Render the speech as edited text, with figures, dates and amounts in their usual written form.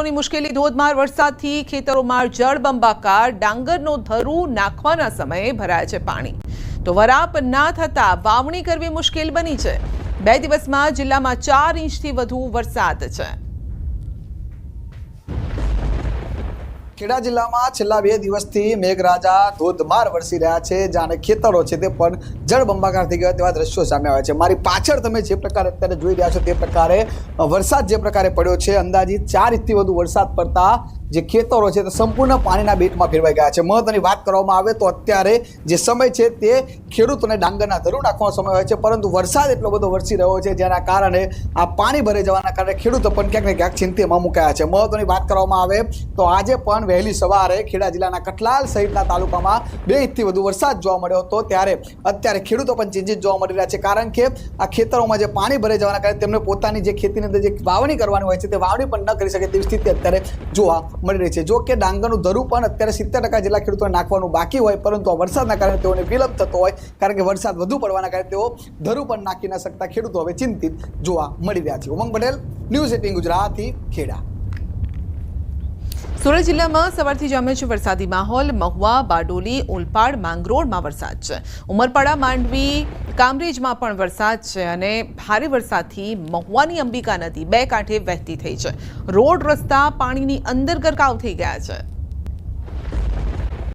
ખેડૂતોની મુશ્કેલી ધોધમાર વરસાદથી ખેતરોમાં જળબંબાકાર, ડાંગરનો ધરુ નાખવાના સમયે ભરાય છે પાણી. તો વરાપ ના થતા વાવણી કરવી મુશ્કેલ બની છે. 2 દિવસમાં જિલ્લામાં 4 ઇંચથી વધુ વરસાદ છે. ખેડા જિલ્લામાં છેલ્લા 2 દિવસથી મેઘરાજા ધોધમાર વરસી રહ્યા છે, જાણે ખેતરો છે તે પણ જળબંબાકાર થઈ ગયા તેવા દ્રશ્યો સામે આવ્યા છે. મારી પાછળ તમે જે પ્રકારે અત્યારે જોઈ રહ્યા છો તે પ્રકારે વરસાદ જે પ્રકારે પડ્યો છે, અંદાજિત 4 ઇંચથી વધુ વરસાદ પડતા જે ખેતરો છે તે સંપૂર્ણ પાણીના બેટમાં ફેરવાઈ ગયા છે. મહત્વની વાત કરવામાં આવે તો અત્યારે જે સમય છે તે ખેડૂતોને ડાંગરના ધરુ નાખવાનો સમય હોય છે, પરંતુ વરસાદ એટલો બધો વરસી રહ્યો છે જેના કારણે આ પાણી ભરાઈ જવાના કારણે ખેડૂતો પણ ક્યાંક ને ક્યાંક ચિંતામાં મુકાયા છે. મહત્વની વાત કરવામાં આવે તો આજે પણ વહેલી સવારે ખેડા જિલ્લાના કઠલાલ સહિતના તાલુકામાં 2 ઇંચથી વધુ વરસાદ જોવા મળ્યો હતો. ત્યારે અત્યારે ખેડૂતો પણ ચિંતિત જોવા મળી રહ્યા છે, કારણ કે આ ખેતરોમાં જે પાણી ભરાઈ જવાના કારણે તેમને પોતાની જે ખેતીની અંદર જે વાવણી કરવાની હોય છે તે વાવણી પણ ન કરી શકે તેવી સ્થિતિ અત્યારે જોવા મળી રહી છે. જો કે ડાંગરનું ધરુ પણ અત્યારે 70% જેટલા ખેડૂતોને નાખવાનું બાકી હોય, પરંતુ આ વરસાદના કારણે તેઓને વિલંબ થતો હોય, કારણ કે વરસાદ વધુ પડવાના કારણે તેઓ ધરુ પણ નાખી ન શકતા ખેડૂતો હવે ચિંતિત જોવા મળી રહ્યા છે. ઉમંગ પટેલ, ન્યૂઝ 18 ગુજરાતી, ખેડા. સુરત જિલ્લામાં સવારથી જામ્યો છે વરસાદી માહોલ. મહુવા, બારડોલી, ઓલપાડ, માંગરોળમાં વરસાદ છે. ઉમરપાડા, માંડવી, કામરેજમાં પણ વરસાદ છે અને ભારે વરસાદથી મહુવાની અંબિકા નદી 2 કાંઠે વહેતી થઈ છે. રોડ રસ્તા પાણીની અંદર ગરકાવ થઈ ગયા છે.